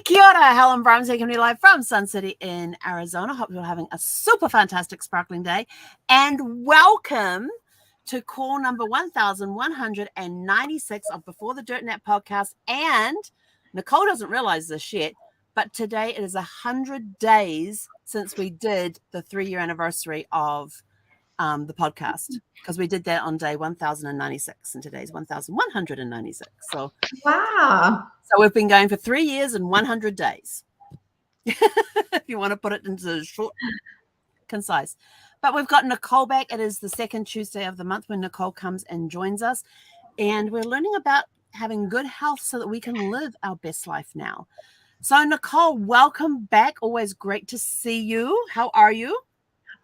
Kia ora, Helen Brahms, coming live from Sun City in Arizona. Hope you're having a super fantastic sparkling day. And welcome to call number 1196 of Before the Dirt Nap podcast. And Nicole doesn't realize this yet, but today it is 100 days since we did the 3-year anniversary of the podcast, because we did that on day 1096 and today's 1196. So wow. So we've been going for 3 years and 100 days. If you want to put it into short, concise. But we've got Nicole back. It is the second Tuesday of the month when Nicole comes and joins us. And we're learning about having good health so that we can live our best life now. So Nicole, welcome back. Always great to see you. How are you?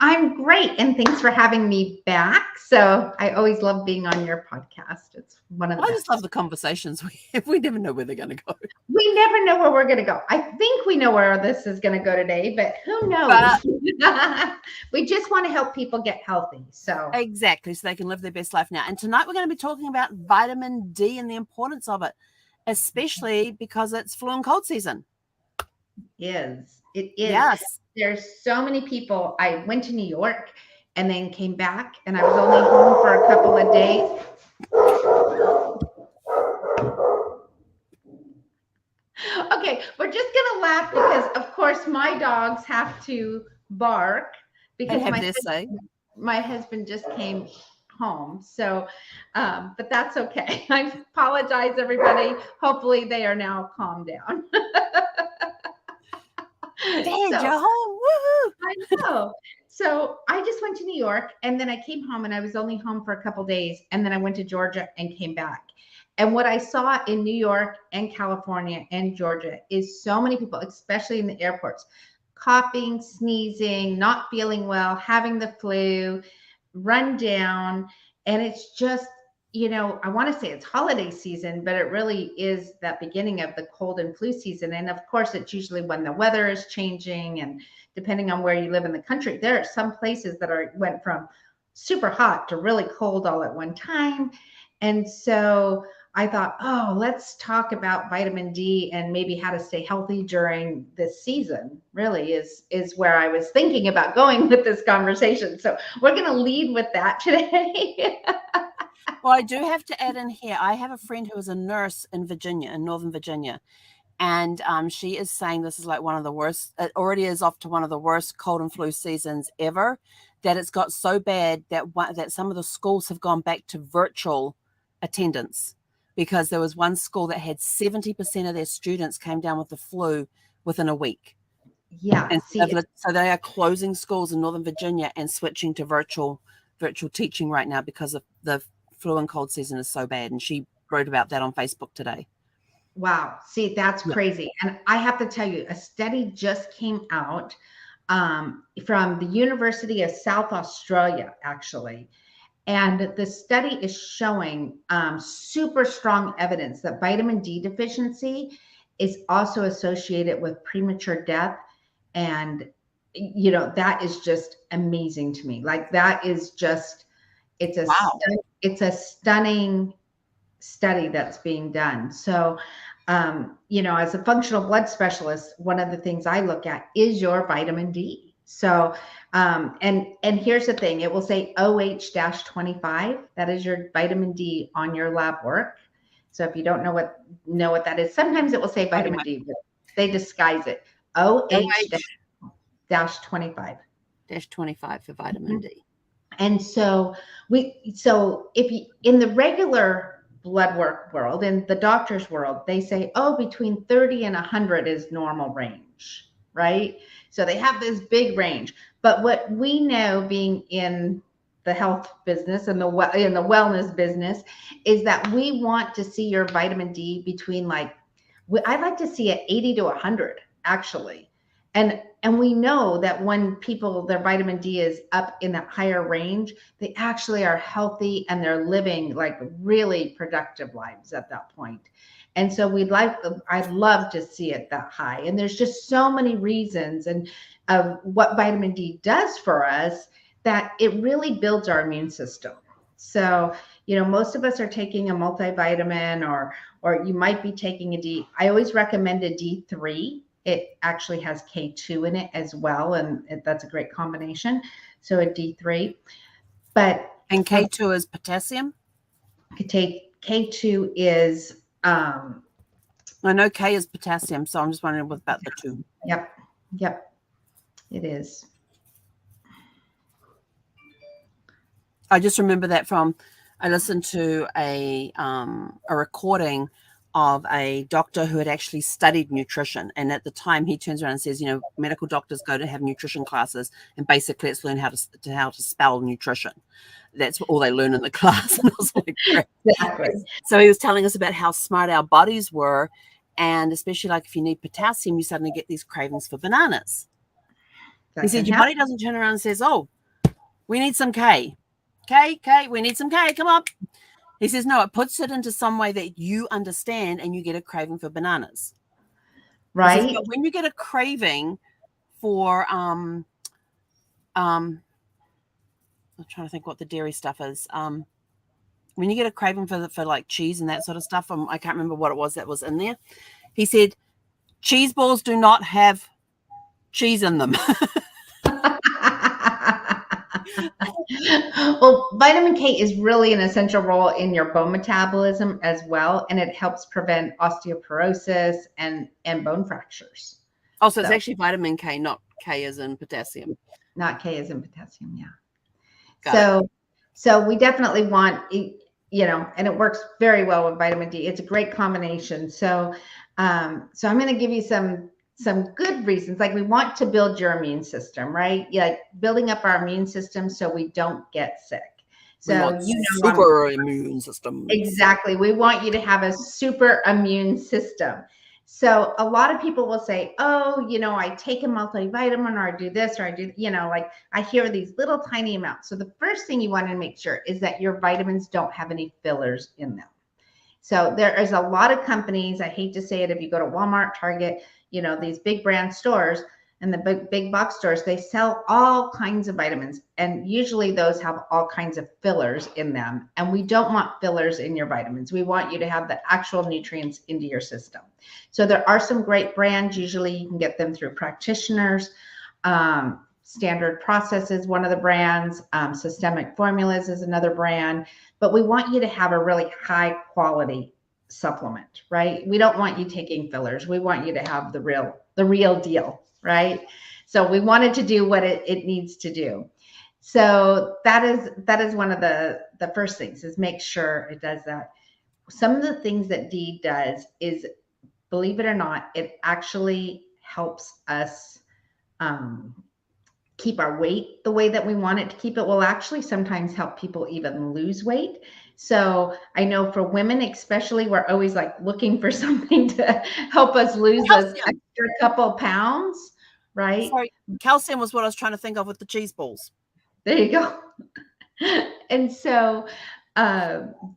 I'm great, and thanks for having me back. So I always love being on your podcast. It's one of the best. I just love the conversations. We never know where they're going to go. We never know where we're going to go. I think we know where this is going to go today, but who knows? We just want to help people get healthy. So exactly, so they can live their best life now. And tonight we're going to be talking about vitamin D and the importance of it, especially because it's flu and cold season. It is. Yes. There's so many people. I went to New York and then came back, and I was only home for a couple of days. Okay, we're just gonna laugh because, of course, my dogs have to bark because my husband just came home. So, but that's okay. I apologize, everybody. Hopefully, they are now calmed down. Dad, you're home. Woohoo! I know. So I just went to New York, and then I came home, and I was only home for a couple days, and then I went to Georgia and came back. And what I saw in New York and California and Georgia is so many people, especially in the airports, coughing, sneezing, not feeling well, having the flu, run down. And it's just, I want to say it's holiday season, but it really is that beginning of the cold and flu season. And of course, it's usually when the weather is changing, and depending on where you live in the country, there are some places that went from super hot to really cold all at one time. And so I thought, let's talk about vitamin D and maybe how to stay healthy during this season, really is where I was thinking about going with this conversation. So we're going to lead with that today. Well, I do have to add in here, I have a friend who is a nurse in Virginia, in Northern Virginia, and she is saying this is like one of the worst, it already is off to one of the worst cold and flu seasons ever, that it's got so bad that some of the schools have gone back to virtual attendance, because there was one school that had 70% of their students came down with the flu within a week. Yeah. And so they are closing schools in Northern Virginia and switching to virtual teaching right now because of the flu and cold season is so bad. And she wrote about that on Facebook today. Wow. See, that's crazy. And I have to tell you, a study just came out from the University of South Australia, actually. And the study is showing super strong evidence that vitamin D deficiency is also associated with premature death. And, that is just amazing to me. Like, that is just, it's a stunning study that's being done. So, as a functional blood specialist, one of the things I look at is your vitamin D. So, and here's the thing, it will say OH-25. That is your vitamin D on your lab work. So if you don't know what that is, sometimes it will say vitamin D, but they disguise it. OH-25. -25 for vitamin D. And so if you, in the regular blood work world, in the doctor's world, they say, between 30 and 100 is normal range, right? So they have this big range. But what we know, being in the health business and in the wellness business, is that we want to see your vitamin D between I'd like to see it 80 to 100, actually. And we know that when their vitamin D is up in that higher range, they actually are healthy and they're living like really productive lives at that point. And so I'd love to see it that high. And there's just so many reasons and of what vitamin D does for us, that it really builds our immune system. So, You know, most of us are taking a multivitamin, or you might be taking a D. I always recommend a D3. It actually has K2 in it as well, and that's a great combination. So a D3. And K2 is potassium? K2 is I know K is potassium, so I'm just wondering what about the two. Yep, it is. I just remember that I listened to a recording of a doctor who had actually studied nutrition, and at the time he turns around and says, you know, medical doctors go to have nutrition classes, and basically it's learn how to spell nutrition. That's all they learn in the class. And I was like, great. Exactly. So he was telling us about how smart our bodies were, and especially like if you need potassium, you suddenly get these cravings for bananas. He said your body doesn't turn around and says, oh, we need some K, we need some K, come on. He says, no, it puts it into some way that you understand, and you get a craving for bananas. Right. Says, but when you get a craving for, I'm trying to think what the dairy stuff is. When you get a craving for like cheese and that sort of stuff, I can't remember what it was that was in there. He said, cheese balls do not have cheese in them. Well, vitamin K is really an essential role in your bone metabolism as well, and it helps prevent osteoporosis and bone fractures. Oh, so it's actually vitamin K, not K as in potassium. Not K as in potassium, yeah. So we definitely want, you know, and it works very well with vitamin D. It's a great combination. So I'm going to give you some good reasons. Like, we want to build your immune system, right? Yeah, building up our immune system so we don't get sick. So super immune system. Exactly. We want you to have a super immune system. So a lot of people will say, oh, you know, I take a multivitamin, or I do this, or I do, you know, like I hear these little tiny amounts. So the first thing you want to make sure is that your vitamins don't have any fillers in them. So there is a lot of companies, I hate to say it, if you go to Walmart, Target, you know, these big brand stores and the big box stores, they sell all kinds of vitamins. And usually those have all kinds of fillers in them. And we don't want fillers in your vitamins. We want you to have the actual nutrients into your system. So there are some great brands. Usually you can get them through practitioners. Standard Process is one of the brands. Systemic Formulas is another brand. But we want you to have a really high quality supplement, right? We don't want you taking fillers. We want you to have the real deal, right? So we wanted to do what it needs to do. So that is one of the first things, is make sure it does that. Some of the things that D does is, believe it or not, it actually helps us keep our weight the way that we want it to keep it. Will actually sometimes help people even lose weight. So I know for women especially, we're always like looking for something to help us lose those extra couple pounds, right? Sorry, calcium was what I was trying to think of with the cheese balls. There you go. And so,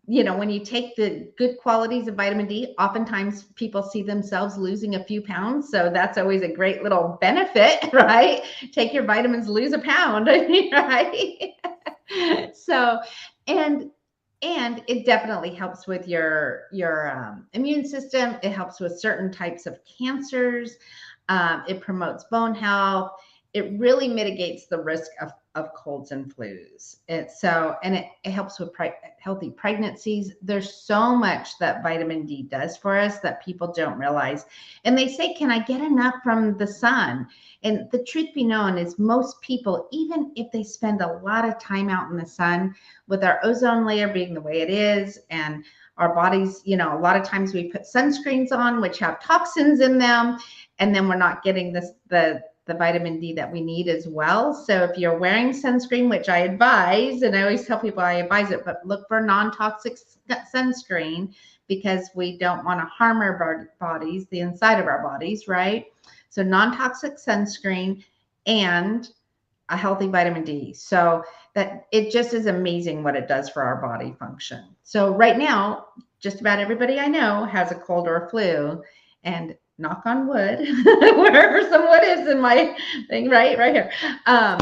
you know, when you take the good qualities of vitamin D, oftentimes people see themselves losing a few pounds. So that's always a great little benefit, right? Take your vitamins, lose a pound, right? So, and it definitely helps with your immune system. It helps with certain types of cancers. It promotes bone health. It really mitigates the risk of colds and flus. It helps with healthy pregnancies. There's so much that vitamin D does for us that people don't realize. And they say, can I get enough from the sun? And the truth be known is, most people, even if they spend a lot of time out in the sun, with our ozone layer being the way it is, and our bodies, you know, a lot of times we put sunscreens on which have toxins in them, and then we're not getting the vitamin D that we need as well. So if you're wearing sunscreen, which I advise, and I always tell people I advise it, but look for non-toxic sunscreen, because we don't want to harm our bodies, the inside of our bodies, right? So non-toxic sunscreen and a healthy vitamin D. So that it just is amazing what it does for our body function. So right now, just about everybody I know has a cold or a flu, and knock on wood, wherever some wood is in my thing, right here. I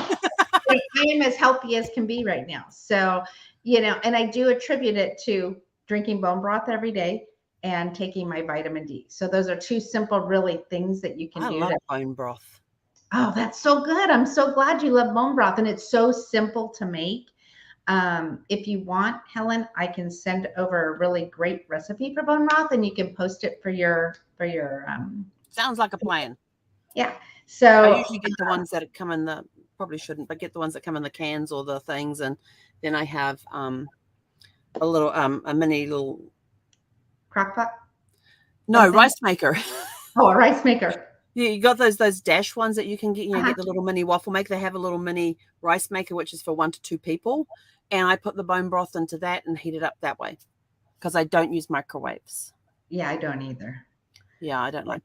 am as healthy as can be right now. So, and I do attribute it to drinking bone broth every day and taking my vitamin D. So those are two simple, really things that you can I do. love bone broth. Oh, that's so good. I'm so glad you love bone broth, and it's so simple to make. If you want, Helen, I can send over a really great recipe for bone broth, and you can post it for your Sounds like a plan. Yeah. I So usually get the ones that come in probably shouldn't, but get the ones that come in the cans or the things, and then I have a little a mini little crock pot. rice maker. Oh, a rice maker. Yeah, you got those dash ones that you can get. Get the little mini waffle maker. They have a little mini rice maker, which is for 1 to 2 people, and I put the bone broth into that and heat it up that way because I don't use microwaves. Yeah, I don't either. Yeah, I don't like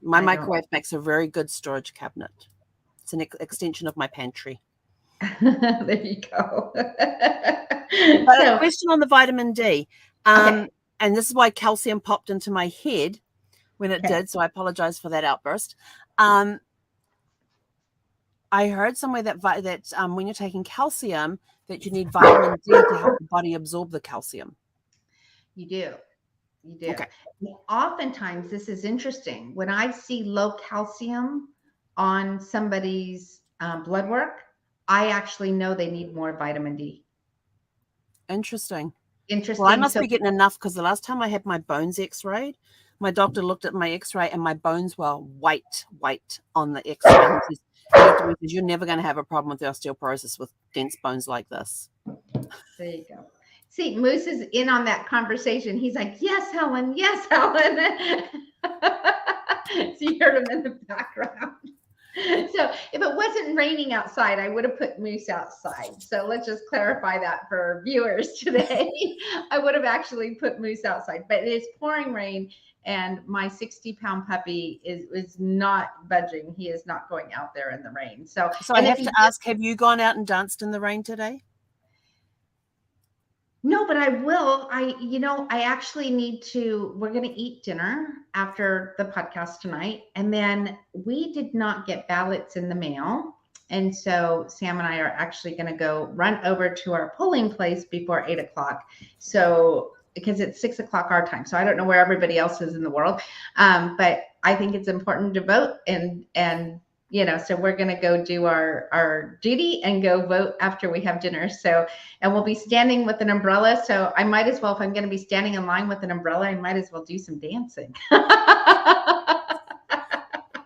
my microwave makes a very good storage cabinet. It's an extension of my pantry. There you go. A question on the vitamin D. And this is why calcium popped into my head when it did. So I apologize for that outburst. I heard somewhere that when you're taking calcium, that you need vitamin D to help the body absorb the calcium. You do. You do. Okay. Oftentimes, this is interesting. When I see low calcium on somebody's blood work, I actually know they need more vitamin D. Interesting. Well, I must be getting enough because the last time I had my bones x-rayed, my doctor looked at my x-ray and my bones were white on the x-ray. He says, you're never going to have a problem with osteoporosis with dense bones like this. There you go. See, Moose is in on that conversation. He's like, yes, Helen. Yes, Helen. So you heard him in the background. So if it wasn't raining outside, I would have put Moose outside. So let's just clarify that for viewers today. I would have actually put Moose outside, but it is pouring rain, and my 60-pound puppy is not budging. He is not going out there in the rain. So I have to ask, have you gone out and danced in the rain today? No, but I will. I actually need to, we're going to eat dinner after the podcast tonight. And then we did not get ballots in the mail. And so Sam and I are actually going to go run over to our polling place before 8:00. So, because it's 6:00 our time. So I don't know where everybody else is in the world. But I think it's important to vote and so we're going to go do our duty and go vote after we have dinner. So, and we'll be standing with an umbrella. So I might as well, if I'm going to be standing in line with an umbrella, I might as well do some dancing.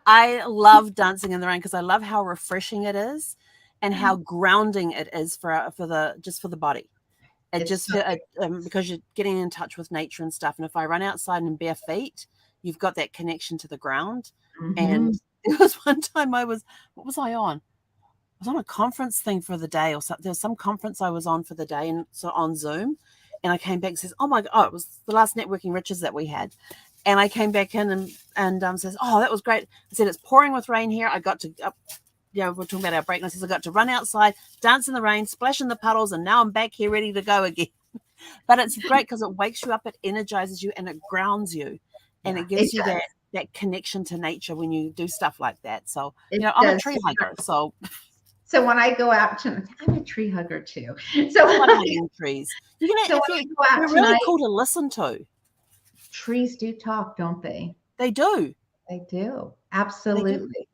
I love dancing in the rain because I love how refreshing it is and how grounding it is for the body. Because you're getting in touch with nature and stuff. And if I run outside in bare feet, you've got that connection to the ground. Mm-hmm. And there was one time what was I on? I was on a conference thing for the day or something. There was some conference I was on for the day, and so on Zoom. And I came back and says, oh my God, it was the last Networking Riches that we had. And I came back in and says, oh, that was great. I said, it's pouring with rain here. I got to, we're talking about our break. And I says, I got to run outside, dance in the rain, splash in the puddles, and now I'm back here ready to go again. But it's great because it wakes you up, it energizes you, and it grounds you. And it gives you that connection to nature when you do stuff like that. So, I'm a tree hugger. So when I go out tonight, I'm a tree hugger too. So I love hugging trees. They're really cool to listen to. Trees do talk, don't they? They do. They do. Absolutely. They do.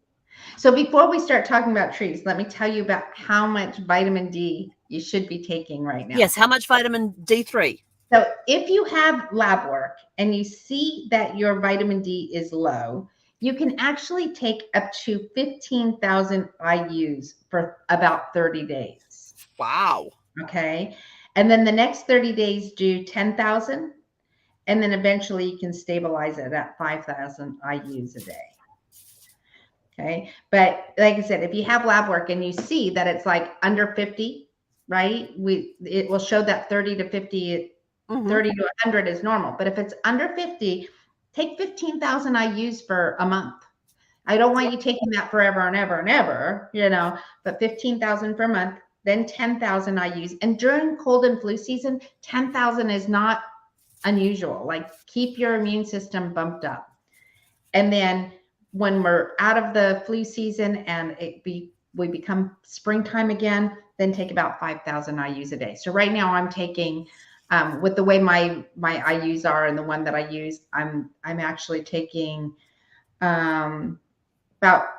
So before we start talking about trees, let me tell you about how much vitamin D you should be taking right now. Yes. How much vitamin D3? So if you have lab work and you see that your vitamin D is low, you can actually take up to 15,000 IUs for about 30 days. Wow. Okay. And then the next 30 days do 10,000. And then eventually you can stabilize it at 5,000 IUs a day. Okay. But like I said, if you have lab work and you see that it's like under 50, right? It will show that 30 to 50, 30 to 100 is normal. But if it's under 50, take 15,000 IUs for a month. I don't want you taking that forever and ever and ever, but 15,000 per month, then 10,000 IUs. And during cold and flu season, 10,000 is not unusual. Like, keep your immune system bumped up. And then when we're out of the flu season and we become springtime again, then take about 5,000 IUs a day. So right now I'm taking, with the way my IUs are and the one that I use, I'm actually taking about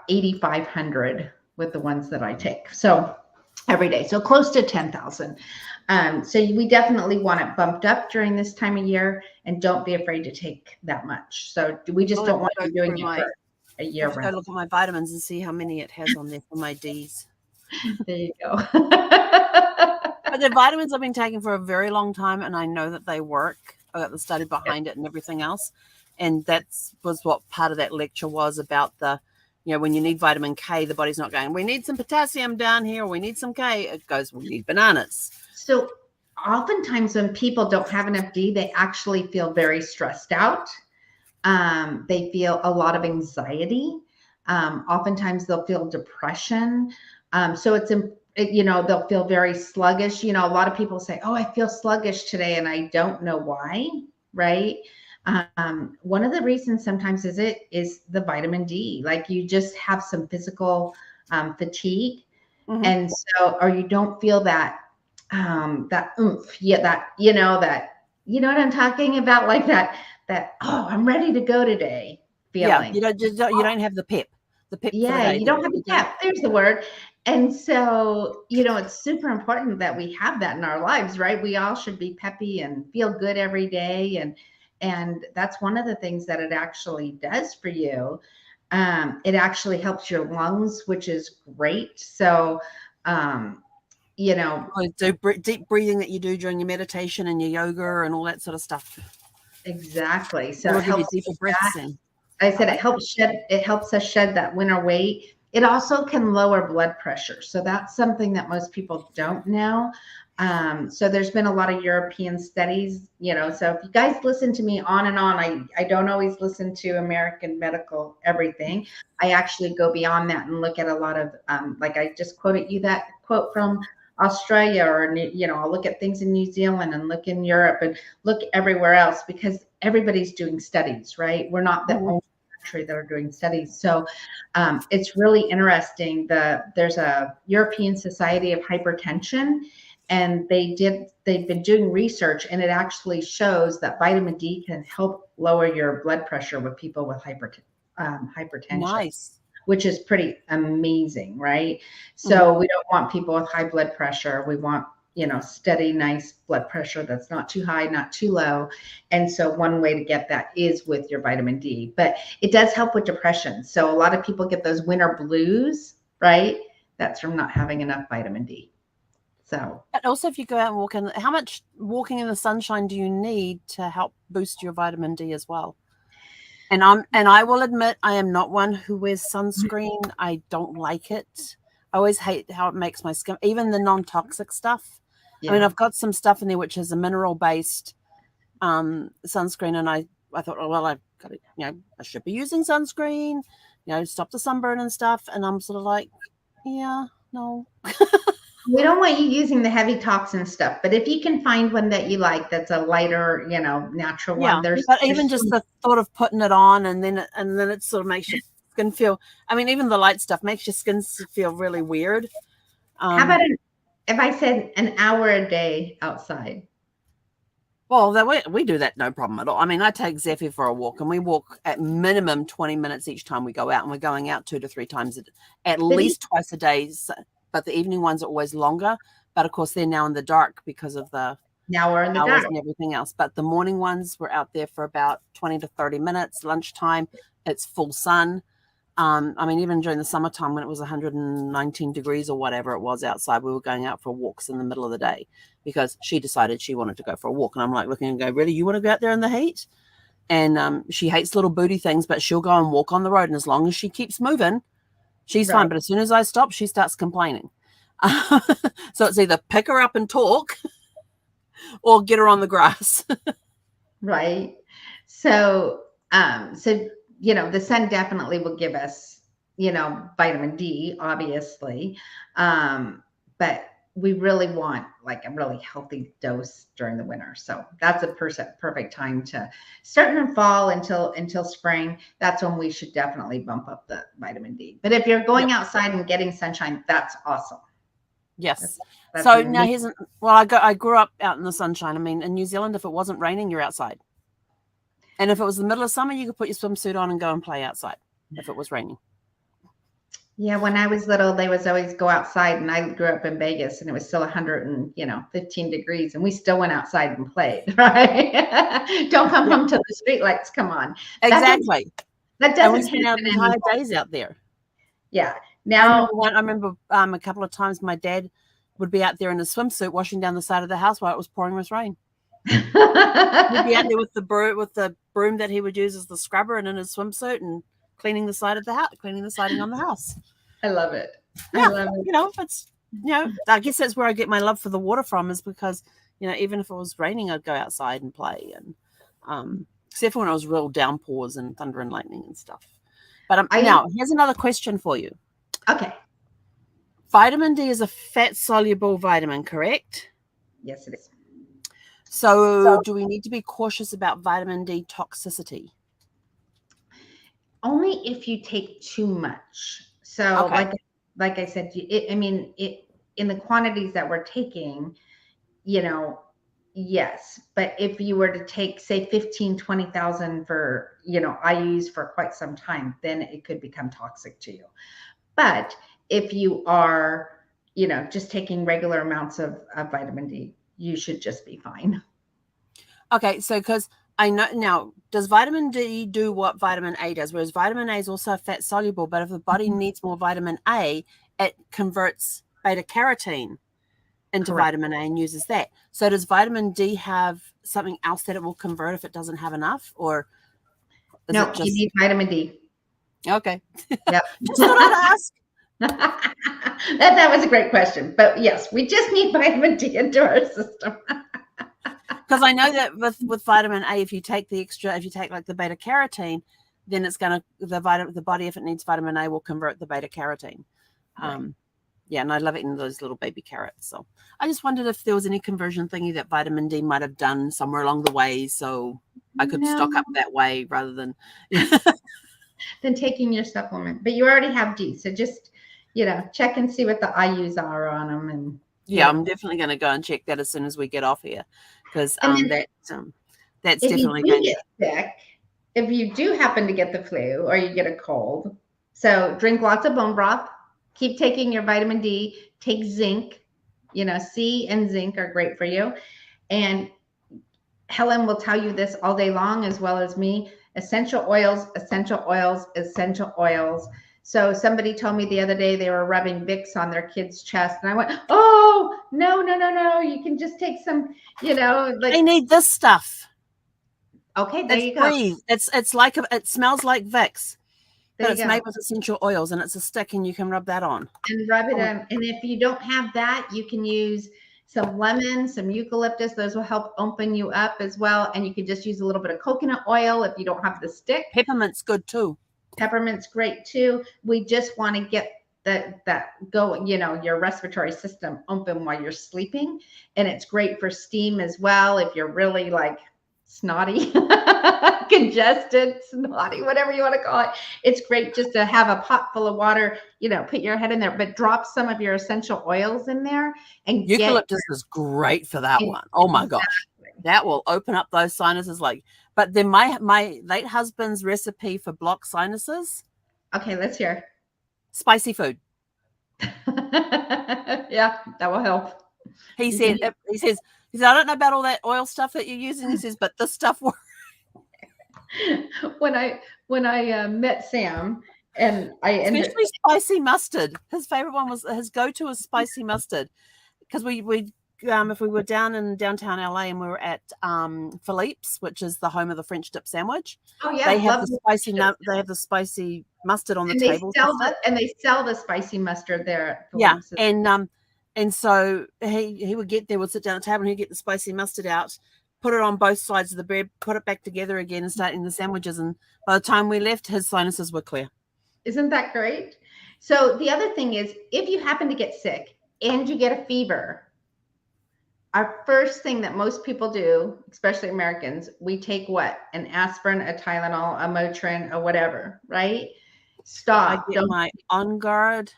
8,500 with the ones that I take. So every day, so close to 10,000. So we definitely want it bumped up during this time of year, and don't be afraid to take that much. So we just don't want you doing it for a year round. Go look at my vitamins and see how many it has on there for my D's. There you go. But the vitamins I've been taking for a very long time, and I know that they work. I got the study behind it and everything else. And was what part of that lecture was about the, when you need vitamin K, the body's not going, we need some potassium down here, or we need some K. It goes, we need bananas. So oftentimes when people don't have enough D, they actually feel very stressed out. They feel a lot of anxiety. Oftentimes they'll feel depression. So they'll feel very sluggish. A lot of people say, oh, I feel sluggish today and I don't know why, right? One of the reasons sometimes is the vitamin D. Like you just have some physical fatigue. Mm-hmm. And so, or you don't feel that oomph. Yeah, that you know what I'm talking about, like that oh, I'm ready to go today feeling. Yeah, you don't have the pep. The pep. Yeah, you don't have the pep. There's the word. And so, it's super important that we have that in our lives, right? We all should be peppy and feel good every day. And that's one of the things that it actually does for you. It actually helps your lungs, which is great. So, deep breathing that you do during your meditation and your yoga and all that sort of stuff. Exactly. So it helps deeper breaths in. I said it helps us shed that winter weight. It also can lower blood pressure. So that's something that most people don't know. So there's been a lot of European studies, so if you guys listen to me on and on, I don't always listen to American medical everything. I actually go beyond that and look at a lot of, like I just quoted you that quote from Australia, or, I'll look at things in New Zealand and look in Europe and look everywhere else, because everybody's doing studies, right? We're not the only country that are doing studies. So it's really interesting. There's a European Society of Hypertension, and they've been doing research, and it actually shows that vitamin D can help lower your blood pressure with people with hypertension. Nice. Which is pretty amazing, right? So we don't want people with high blood pressure. We want, steady, nice blood pressure that's not too high, not too low. And so one way to get that is with your vitamin D, but it does help with depression. So a lot of people get those winter blues, right? That's from not having enough vitamin D. So, but also if you go out and walk in, how much walking in the sunshine do you need to help boost your vitamin D as well? And I will admit, I am not one who wears sunscreen. I don't like it. I always hate how it makes my skin, even the non-toxic stuff. Yeah. I mean, I've got some stuff in there which is a mineral-based sunscreen, and I thought, oh, well, I've got to, I should be using sunscreen, stop the sunburn and stuff. And I'm sort of like, yeah, no. We don't want you using the heavy toxin stuff, but if you can find one that you like, that's a lighter, natural one. But even just the thought of putting it on, and then it sort of makes your skin feel. I mean, even the light stuff makes your skin feel really weird. How about if I said an hour a day outside? Well, we do that no problem at all. I mean, I take Zephyr for a walk, and we walk at minimum 20 minutes each time we go out, and we're going out 2 to 3 times at least twice a day. But the evening ones are always longer. But of course, they're now in the dark because of the now we're in the hours dark and everything else. But the morning ones, we're out there for about 20 to 30 minutes. Lunchtime, it's full sun. I mean, even during the summertime when it was 119 degrees or whatever it was outside, we were going out for walks in the middle of the day because she decided she wanted to go for a walk. And I'm like looking and go, really, you want to go out there in the heat? And she hates little booty things, but she'll go and walk on the road. And as long as she keeps moving, she's fine. But as soon as I stop, she starts complaining. So it's either pick her up and talk or get her on the grass. Right. So, the sun definitely will give us, vitamin D, obviously. But we really want like a really healthy dose during the winter. So that's a perfect time to start in the fall until spring. That's when we should definitely bump up the vitamin D. But if you're going outside and getting sunshine, that's awesome. Yes. That's So now amazing. I grew up out in the sunshine. I mean, in New Zealand, if it wasn't raining, you're outside. And if it was the middle of summer, you could put your swimsuit on and go and play outside if it was raining. Yeah, when I was little, they was always go outside, and I grew up in Vegas, and it was still 115 degrees, and we still went outside and played. Right? Don't come home till the street lights come on. Exactly. That And we doesn't spent our happen entire anymore. days out there. Yeah. I Now, remember a couple of times my dad would be out there in a swimsuit washing down the side of the house while it was pouring with rain. He'd be out there with the broom that he would use as the scrubber, and in his swimsuit, and cleaning the side of the house, cleaning the siding on the house. I love it. Yeah, I love it. you know, it's I guess that's where I get my love for the water from, is because even if it was raining, I'd go outside and play, and except for when it was real downpours and thunder and lightning and stuff. But now here's another question for you. Okay. Vitamin D is a fat soluble vitamin, correct? Yes, it is. So do we need to be cautious about vitamin D toxicity? Only if you take too much. So Okay. like I said, in the quantities that we're taking, yes. But if you were to take, say, 15, 20,000 for, I use for quite some time, then it could become toxic to you. But if you are, just taking regular amounts of vitamin D, you should just be fine. Okay, so because I know now, does vitamin D do what vitamin A does? Whereas vitamin A is also fat soluble, but if the body needs more vitamin A, it converts beta carotene into Correct. vitamin A and uses that. So does vitamin D have something else that it will convert if it doesn't have enough, or is No, it just you need vitamin D. okay? Yep. Just thought I'd ask. That was a great question, but yes, we just need vitamin D into our system. Because I know that with vitamin A, if you take like the beta carotene, then it's gonna the body, if it needs vitamin A, will convert the beta carotene. Right. Yeah, and I love eating those little baby carrots. So I just wondered if there was any conversion thingy that vitamin D might have done somewhere along the way, so I could stock up that way rather than than taking your supplement. But you already have D, so just check and see what the IUs are on them. And yeah, I'm definitely going to go and check that as soon as we get off here, because that's definitely if going you get sick, if you do happen to get the flu or you get a cold, so drink lots of bone broth, keep taking your vitamin D, take zinc. C and zinc are great for you. And Helen will tell you this all day long, as well as me. Essential oils, essential oils, essential oils. So somebody told me the other day they were rubbing Vicks on their kid's chest, and I went, "Oh, no. You can just take some, they need this stuff." Okay, there you go. Free. It's like it smells like Vicks, but it's made go. with essential oils, and it's a stick, and you can rub that on. And rub it on. And if you don't have that, you can use some lemon, some eucalyptus. Those will help open you up as well. And you can just use a little bit of coconut oil if you don't have the stick. Peppermint's good too. Peppermint's great too. We just want to get that going, your respiratory system open while you're sleeping. And it's great for steam as well. If you're really like snotty, congested, snotty, whatever you want to call it. It's great just to have a pot full of water, put your head in there, but drop some of your essential oils in there. And eucalyptus is great for that one. Oh my gosh. That will open up those sinuses but then my late husband's recipe for blocked sinuses. Okay, let's hear. Spicy food. Yeah, that will help. He says, I don't know about all that oil stuff that you're using. He says, but this stuff works. When I met Sam, and especially spicy mustard. His favorite one was his go-to was spicy mustard, because we if we were down in downtown LA and we were at Philippe's, which is the home of the French dip sandwich. Oh yeah, they have the spicy mustard on the table. They sell the spicy mustard there at Philippe's. Yeah, and so he would get there, would sit down at the table, and he'd get the spicy mustard out, put it on both sides of the bread, put it back together again, and start eating the sandwiches. And by the time we left, his sinuses were clear. Isn't that great? So the other thing is, if you happen to get sick and you get a fever, our first thing that most people do, especially Americans, we take what? An aspirin, a Tylenol, a Motrin, or whatever, right? Stop. I get my On Guard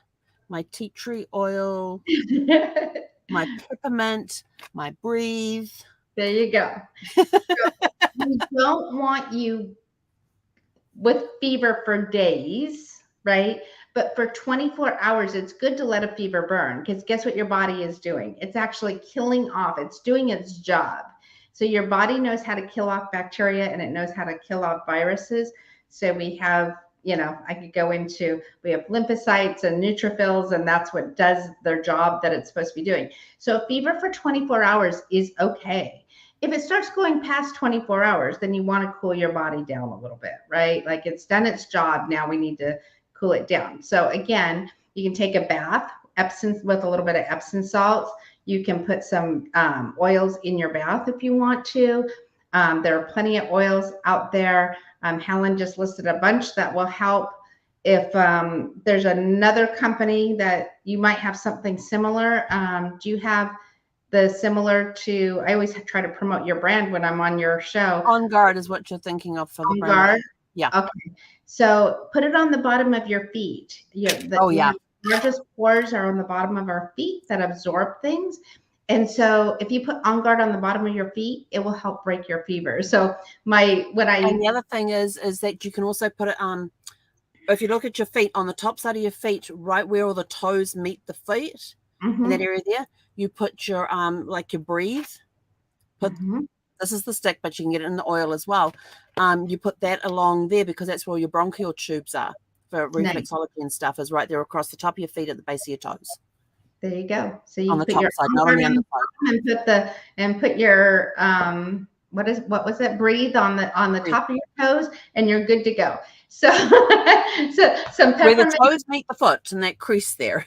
my tea tree oil, my peppermint, my breathe. There you go. So we don't want you with fever for days, right? But for 24 hours, it's good to let a fever burn, because guess what your body is doing? It's actually killing off. It's doing its job. So your body knows how to kill off bacteria, and it knows how to kill off viruses. So we have, I could go into, we have lymphocytes and neutrophils, and that's what does their job that it's supposed to be doing. So a fever for 24 hours is okay. If it starts going past 24 hours, then you want to cool your body down a little bit, right? Like, it's done its job. Now we need to cool it down. So again, you can take a bath, Epsom, with a little bit of Epsom salts. You can put some oils in your bath if you want to. There are plenty of oils out there. Helen just listed a bunch that will help. If there's another company that you might have something similar, do you have the similar to, I always try to promote your brand when I'm on your show. On Guard is what you're thinking of for the brand. Guard? Yeah. Okay. So put it on the bottom of your feet. The largest pores are on the bottom of our feet that absorb things. And so if you put On Guard on the bottom of your feet, it will help break your fever. So and the other thing is that you can also put it on, if you look at your feet, on the top side of your feet, right where all the toes meet the feet, in that area there, you put your like your breathe. This is the stick, but you can get it in the oil as well. You put that along there, because that's where your bronchial tubes are for reflexology and stuff, is right there across the top of your feet at the base of your toes. There you go. So you on the put top your side, not on the underside. And put your what was it? Breathe on the top of your toes, and you're good to go. So some peppermint. Where the toes meet the foot, and that crease there.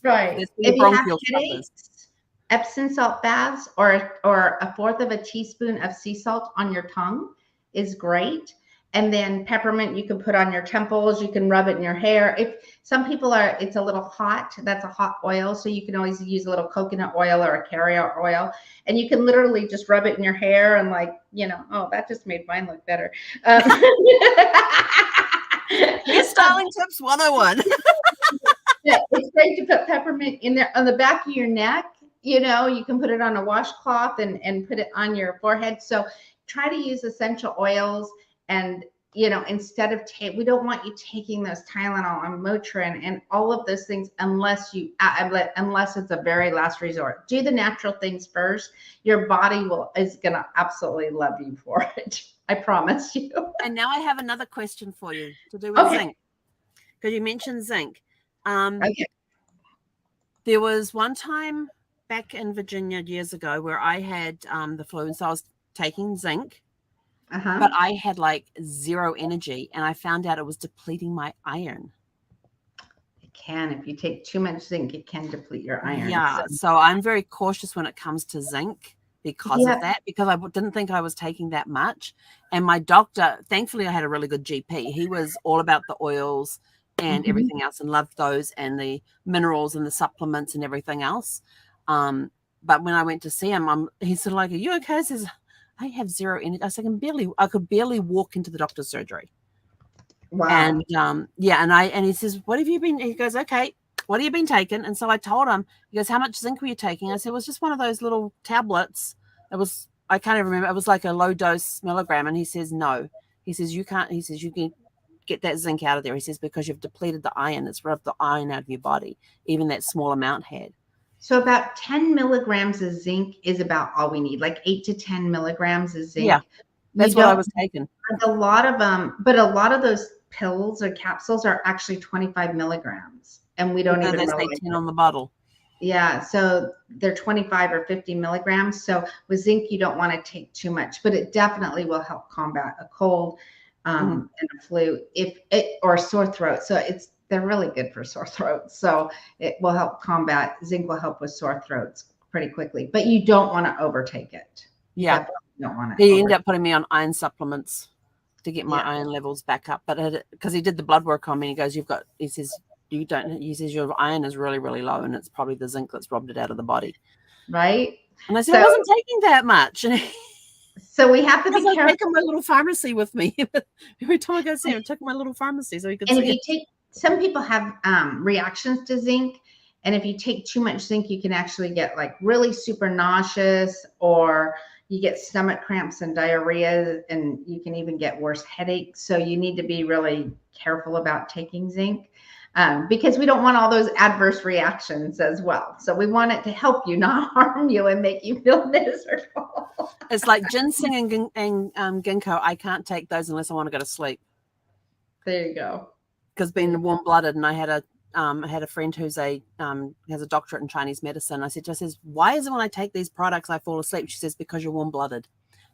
Right. If you have headaches, Epsom salt baths or a fourth of a teaspoon of sea salt on your tongue is great. And then peppermint you can put on your temples. You can rub it in your hair. If some people it's a little hot, that's a hot oil. So you can always use a little coconut oil or a carrier oil. And you can literally just rub it in your hair and that just made mine look better. Hairstyling tips 101. Yeah, it's great to put peppermint in there on the back of your neck. You can put it on a washcloth and put it on your forehead. So try to use essential oils. And, instead of we don't want you taking those Tylenol and Motrin and all of those things unless it's a very last resort. Do the natural things first. Your body is going to absolutely love you for it. I promise you. And now I have another question for you to do with zinc. Because you mentioned zinc. There was one time back in Virginia years ago where I had the flu, and so I was taking zinc. But I had like zero energy, and I found out it was depleting my iron. It can. If you take too much zinc, it can deplete your iron. Yeah. So I'm very cautious when it comes to zinc because of that, because I didn't think I was taking that much. And my doctor, thankfully, I had a really good GP. He was all about the oils and everything else, and loved those, and the minerals and the supplements and everything else. But when I went to see him, he said, like, "Are you okay?" He says, "I have zero energy." I said, I could barely walk into the doctor's surgery. Wow. And and he says, "What have you been?" He goes, "Okay, what have you been taking?" And so I told him. He goes, "How much zinc were you taking?" I said, "It was just one of those little tablets. I can't even remember. It was like a low dose milligram." And he says, "No." He says, "You can't." He says, "You can get that zinc out of there." He says, "Because you've depleted the iron. It's rubbed the iron out of your body. Even that small amount had." So about 10 milligrams of zinc is about all we need, like 8 to 10 milligrams of zinc. Yeah, that's what I was taking. A lot of those pills or capsules are actually 25 milligrams, and we don't even realize 10 on the bottle. Yeah, so they're 25 or 50 milligrams. So with zinc, you don't want to take too much, but it definitely will help combat a cold and a flu or sore throat. So they're really good for sore throats. So it will help combat. Zinc will help with sore throats pretty quickly, but you don't want to overtake it. Yeah. You don't want to. He ended up putting me on iron supplements to get my iron levels back up. But because he did the blood work on me, he goes, he says your iron is really, really low, and it's probably the zinc that's robbed it out of the body. Right. And I said, I wasn't taking that much. So we have to be careful. I'm taking my little pharmacy with me. Every time I go see him, I took my little pharmacy so he could see it. some people have reactions to zinc. And if you take too much zinc, you can actually get like really super nauseous, or you get stomach cramps and diarrhea, and you can even get worse headaches. So you need to be really careful about taking zinc, because we don't want all those adverse reactions as well. So we want it to help you, not harm you and make you feel miserable. It's like ginseng and ginkgo. I can't take those unless I want to go to sleep. There you go. Because being warm-blooded, and I had a friend who's has a doctorate in Chinese medicine. I said to her, why is it when I take these products I fall asleep? She says, because you're warm-blooded,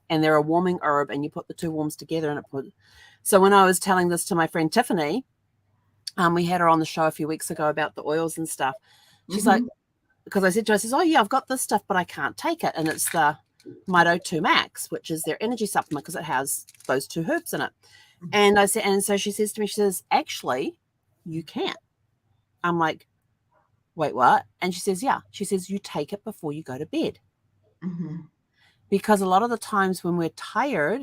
and they're a warming herb, and you put the two warms together, and So when I was telling this to my friend Tiffany, we had her on the show a few weeks ago about the oils and stuff. She's like, because I said to her, I says, oh yeah, I've got this stuff, but I can't take it, and it's the Mito 2 Max, which is their energy supplement, because it has those two herbs in it. And I said, and so she says to me, she says, actually, you can't. I'm like, wait, what? And she says, yeah. She says, you take it before you go to bed. Because a lot of the times when we're tired,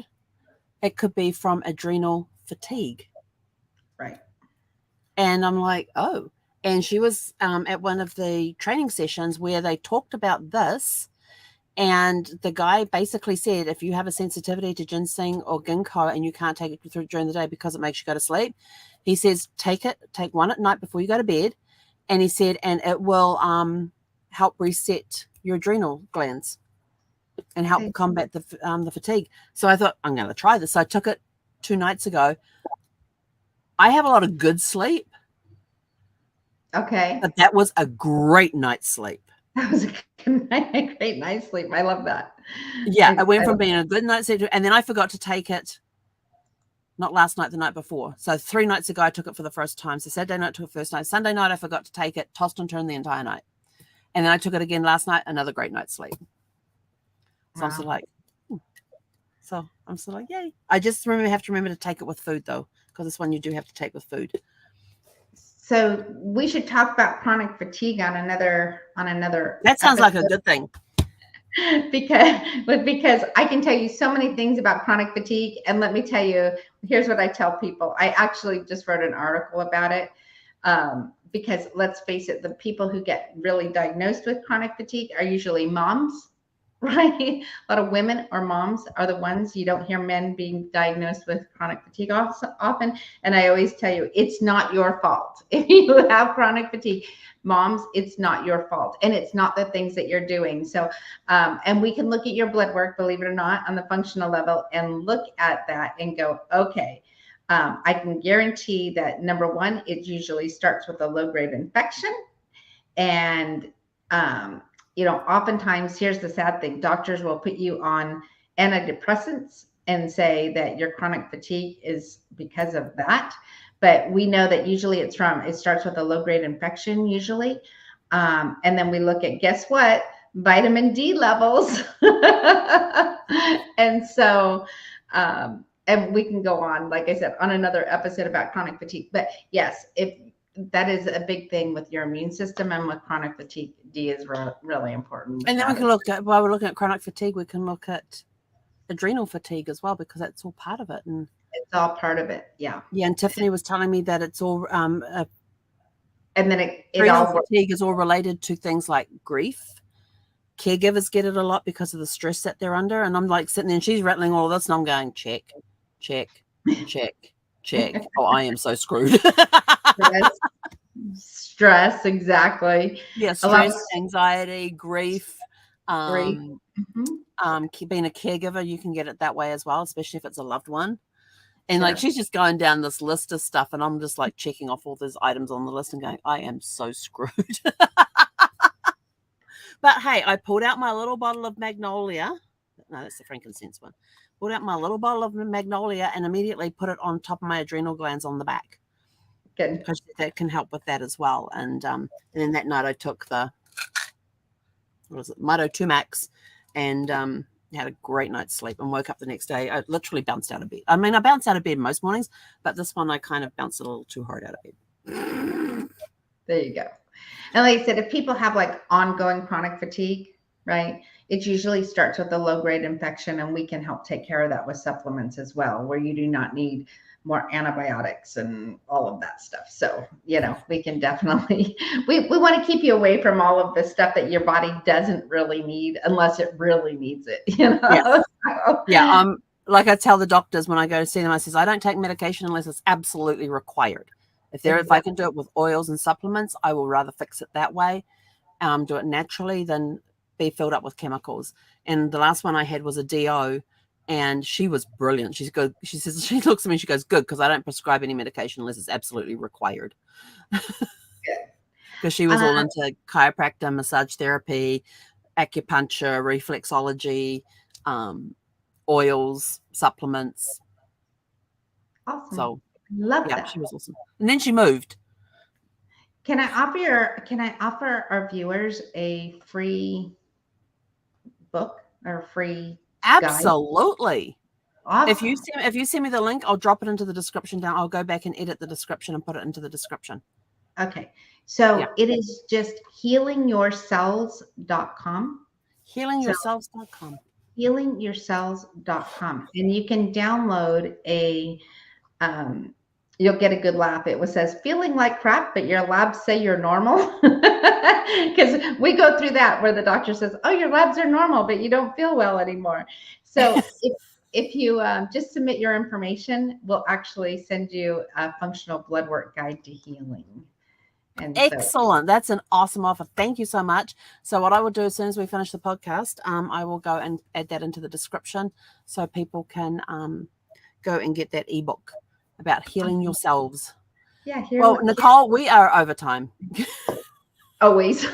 it could be from adrenal fatigue. Right. And I'm like, oh. And she was at one of the training sessions where they talked about this. And the guy basically said, if you have a sensitivity to ginseng or ginkgo and you can't take it during the day because it makes you go to sleep, he says, take one at night before you go to bed. And he said, and it will help reset your adrenal glands and help combat the fatigue. So I thought, I'm going to try this. So I took it 2 nights ago. I have a lot of good sleep. Okay. But that was a great night's sleep. That was a great night's sleep. I love that. Yeah, I went from being a good night's sleep, and then I forgot to take it, not last night, the night before. So 3 nights ago, I took it for the first time. So Saturday night took it first night. Sunday night, I forgot to take it, tossed and turned the entire night. And then I took it again last night, another great night's sleep. So I'm still like, yay. I just have to remember to take it with food, though, because this one you do have to take with food. So we should talk about chronic fatigue on another. That sounds like a good thing. because I can tell you so many things about chronic fatigue. And let me tell you, here's what I tell people. I actually just wrote an article about it. Because let's face it, the people who get really diagnosed with chronic fatigue are usually moms, right? A lot of women or moms are the ones. You don't hear men being diagnosed with chronic fatigue often. And I always tell you, it's not your fault. If you have chronic fatigue, moms, it's not your fault. And it's not the things that you're doing. So, and we can look at your blood work, believe it or not, on the functional level, and look at that and go, okay, I can guarantee that, number one, it usually starts with a low-grade infection. And, oftentimes, here's the sad thing, doctors will put you on antidepressants and say that your chronic fatigue is because of that. But we know that usually it starts with a low-grade infection usually. And then we look at, guess what? Vitamin D levels. And so, and we can go on, like I said, on another episode about chronic fatigue. But yes, if that is a big thing with your immune system, and with chronic fatigue, D is really important. And then we can look at, while we're looking at chronic fatigue, we can look at adrenal fatigue as well, because that's all part of it. And it's all part of it. Yeah. Yeah. And Tiffany was telling me that it's all, and then adrenal fatigue is all related to things like grief. Caregivers get it a lot because of the stress that they're under. And I'm like sitting there and she's rattling all of this and I'm going, check. Oh, I am so screwed. Stress, exactly. Yeah, stress, anxiety, grief. Being a caregiver, you can get it that way as well, especially if it's a loved one. And like she's just going down this list of stuff, and I'm just like checking off all those items on the list and going, I am so screwed. But hey, I pulled out my little bottle of Magnolia. No, that's the frankincense one. Pulled out my little bottle of Magnolia and immediately put it on top of my adrenal glands on the back. Good. Because that can help with that as well. And then that night I took the Mito 2 Max and had a great night's sleep and woke up the next day. I literally bounced out of bed. I mean, I bounce out of bed most mornings, but this one I kind of bounced a little too hard out of bed. There you go. And like I said, if people have like ongoing chronic fatigue, right, it usually starts with a low-grade infection, and we can help take care of that with supplements as well, where you do not need more antibiotics and all of that stuff. So, we can definitely, we want to keep you away from all of the stuff that your body doesn't really need unless it really needs it, Yeah. So, Yeah. Like I tell the doctors when I go to see them, I says, I don't take medication unless it's absolutely required. If I can do it with oils and supplements, I will rather fix it that way. Do it naturally than be filled up with chemicals. And the last one I had was a DO, and she was brilliant. She's good. She says, she looks at me, she goes, good, because I don't prescribe any medication unless it's absolutely required. Because she was all into chiropractor, massage therapy, acupuncture, reflexology, oils, supplements. Awesome. So love that. She was awesome. And then she moved. Can I offer our viewers a free book or free Absolutely. guide? Awesome. Awesome. If you send me the link, I'll drop it into the description down. I'll go back and edit the description and put it into the description. Okay. So it is just healingyourselves.com. Healingyourselves.com. Healingyourselves.com. And you can download you'll get a good laugh. It says, feeling like crap, but your labs say you're normal. Because we go through that where the doctor says, oh, your labs are normal, but you don't feel well anymore. So if you just submit your information, we'll actually send you a functional blood work guide to healing. And excellent. That's an awesome offer. Thank you so much. So what I will do as soon as we finish the podcast, I will go and add that into the description so people can go and get that ebook about healing yourselves. Yeah. Well, Nicole, we are over time. Always. To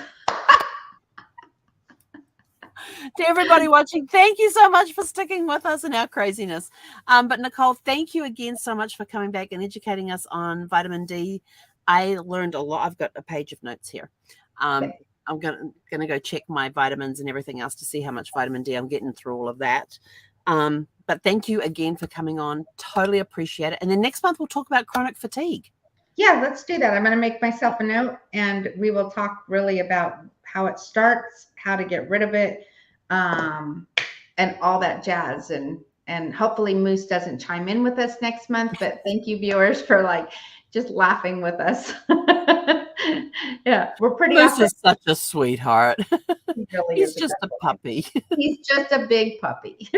everybody watching, thank you so much for sticking with us in our craziness. But Nicole, thank you again so much for coming back and educating us on vitamin D. I learned a lot. I've got a page of notes here. I'm gonna go check my vitamins and everything else to see how much vitamin D I'm getting through all of that. But thank you again for coming on. Totally appreciate it. And then next month we'll talk about chronic fatigue. Yeah, let's do that. I'm going to make myself a note, and we will talk really about how it starts, how to get rid of it, and all that jazz. And hopefully Moose doesn't chime in with us next month, but thank you viewers for just laughing with us. Yeah, we're pretty. Moose is such a sweetheart. He really He's is just a puppy. He's just a big puppy.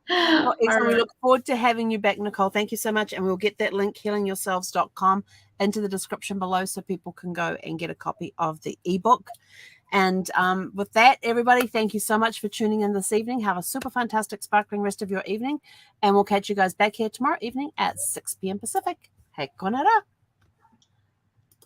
Well, excellent. We look forward to having you back, Nicole. Thank you so much. And we'll get that link, healingyourselves.com, into the description below so people can go and get a copy of the ebook. And with that, everybody, thank you so much for tuning in this evening. Have a super fantastic, sparkling rest of your evening. And we'll catch you guys back here tomorrow evening at 6 p.m. Pacific. Hei konara.